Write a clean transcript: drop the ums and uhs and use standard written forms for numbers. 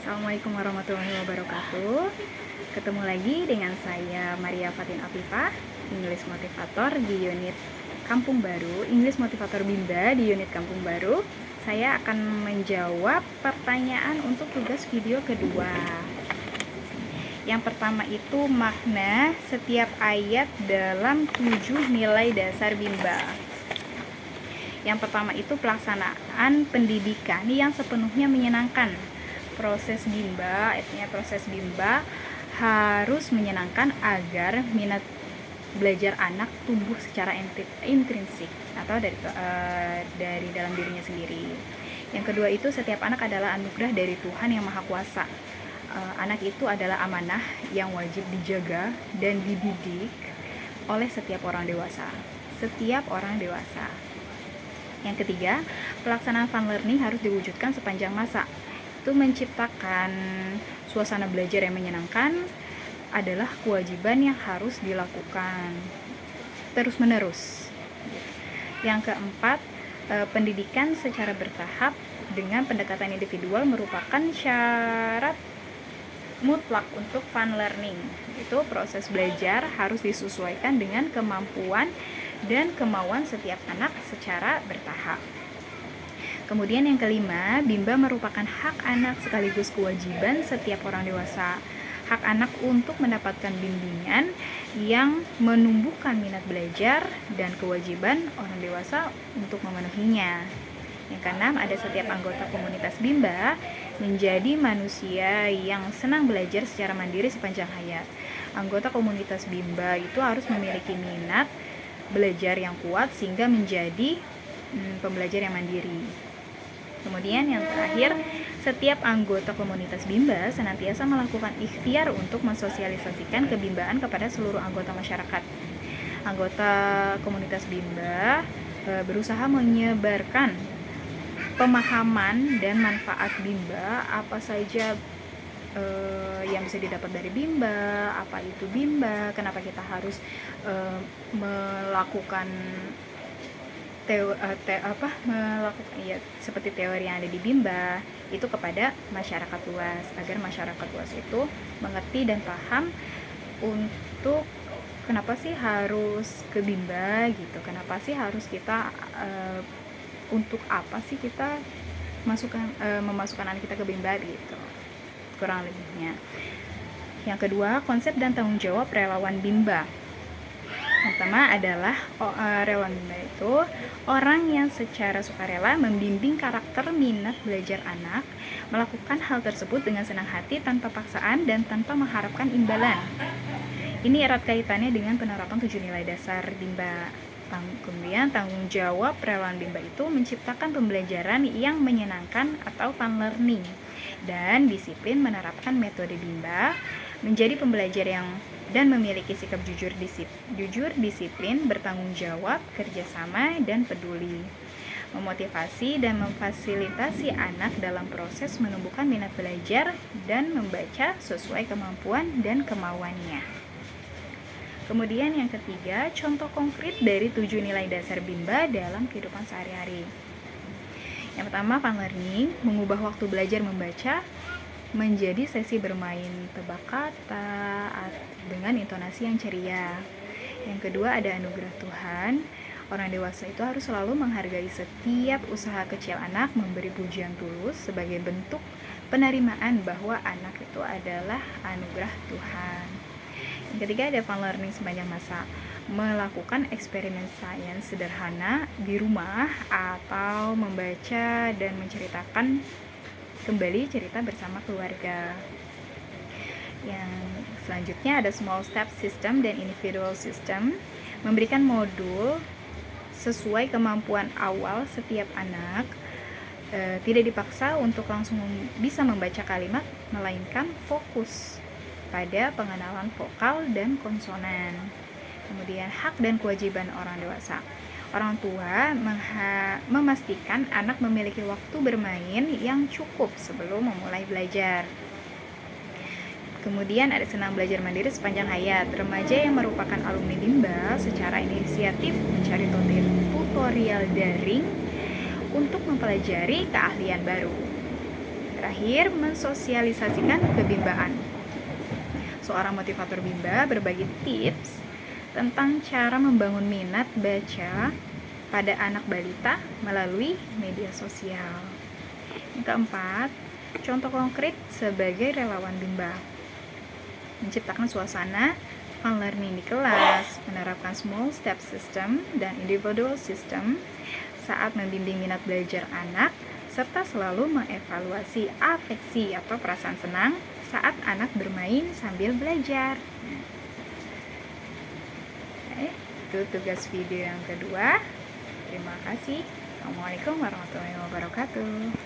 Assalamualaikum warahmatullahi wabarakatuh. Ketemu lagi dengan saya Maria Fatin Afifah, English Motivator di unit Kampung Baru, English Motivator Bimba di unit Kampung Baru. Saya akan menjawab pertanyaan untuk tugas video kedua. Yang pertama itu makna setiap ayat dalam 7 nilai dasar Bimba. Yang pertama itu pelaksanaan pendidikan yang sepenuhnya menyenangkan. Proses Bimba harus menyenangkan agar minat belajar anak tumbuh secara intrinsik atau dari dalam dirinya sendiri. Yang kedua itu setiap anak adalah anugerah dari Tuhan yang Maha Kuasa. Anak itu adalah amanah yang wajib dijaga dan dididik oleh setiap orang dewasa. Yang ketiga, pelaksanaan fun learning harus diwujudkan sepanjang masa. Itu menciptakan suasana belajar yang menyenangkan adalah kewajiban yang harus dilakukan terus-menerus. Yang keempat, pendidikan secara bertahap dengan pendekatan individual merupakan syarat mutlak untuk fun learning. Itu proses belajar harus disesuaikan dengan kemampuan dan kemauan setiap anak secara bertahap. Kemudian yang kelima, Bimba merupakan hak anak sekaligus kewajiban setiap orang dewasa. Hak anak untuk mendapatkan bimbingan yang menumbuhkan minat belajar dan kewajiban orang dewasa untuk memenuhinya. Yang keenam, ada setiap anggota komunitas Bimba menjadi manusia yang senang belajar secara mandiri sepanjang hayat. Anggota komunitas Bimba itu harus memiliki minat belajar yang kuat sehingga menjadi pembelajar yang mandiri. Kemudian yang terakhir, setiap anggota komunitas Bimba senantiasa melakukan ikhtiar untuk mensosialisasikan kebimbaan kepada seluruh anggota masyarakat. Anggota komunitas Bimba berusaha menyebarkan pemahaman dan manfaat Bimba, apa saja yang bisa didapat dari Bimba, apa itu Bimba, kenapa kita harus melakukan seperti teori yang ada di Bimba itu kepada masyarakat luas, agar masyarakat luas itu mengerti dan paham untuk kenapa sih harus ke Bimba gitu, kenapa sih harus kita untuk apa sih kita memasukkan anak kita ke Bimba gitu, kurang lebihnya. Yang kedua, konsep dan tanggung jawab relawan Bimba. Yang pertama adalah relawan Bimba itu orang yang secara sukarela membimbing karakter minat belajar anak, melakukan hal tersebut dengan senang hati tanpa paksaan dan tanpa mengharapkan imbalan. Ini erat kaitannya dengan penerapan 7 nilai dasar Bimba. Kemudian tanggung jawab relawan Bimba itu menciptakan pembelajaran yang menyenangkan atau fun learning, dan disiplin menerapkan metode Bimba, menjadi pembelajar yang dan memiliki sikap jujur, disiplin, bertanggung jawab, kerjasama, dan peduli. Memotivasi dan memfasilitasi anak dalam proses menumbuhkan minat belajar dan membaca sesuai kemampuan dan kemauannya. Kemudian yang ketiga, contoh konkret dari 7 nilai dasar Bimba dalam kehidupan sehari-hari. Yang pertama, fun learning, mengubah waktu belajar membaca menjadi sesi bermain tebak kata dengan intonasi yang ceria. Yang kedua, ada anugerah Tuhan. Orang dewasa itu harus selalu menghargai setiap usaha kecil anak, memberi pujian tulus sebagai bentuk penerimaan bahwa anak itu adalah anugerah Tuhan. Yang ketiga, ada fun learning sepanjang masa, melakukan eksperimen sains sederhana di rumah atau membaca dan menceritakan kembali cerita bersama keluarga. Yang selanjutnya ada small step system dan individual system, memberikan modul sesuai kemampuan awal setiap anak, tidak dipaksa untuk langsung bisa membaca kalimat, melainkan fokus pada pengenalan vokal dan konsonan. Kemudian hak dan kewajiban orang dewasa. Orang tua memastikan anak memiliki waktu bermain yang cukup sebelum memulai belajar. Kemudian ada senang belajar mandiri sepanjang hayat. Remaja yang merupakan alumni Bimba secara inisiatif mencari tutorial daring untuk mempelajari keahlian baru. terakhir, mensosialisasikan kebimbaan. Seorang motivator bimba berbagi tips tentang cara membangun minat baca pada anak balita melalui media sosial. Yang keempat, contoh konkret sebagai relawan bimba. Menciptakan suasana fun learning di kelas, menerapkan small step system dan individual system saat membimbing minat belajar anak, serta selalu mengevaluasi afeksi atau perasaan senang saat anak bermain sambil belajar. Oke, itu tugas video yang kedua. Terima kasih. Assalamualaikum warahmatullahi wabarakatuh.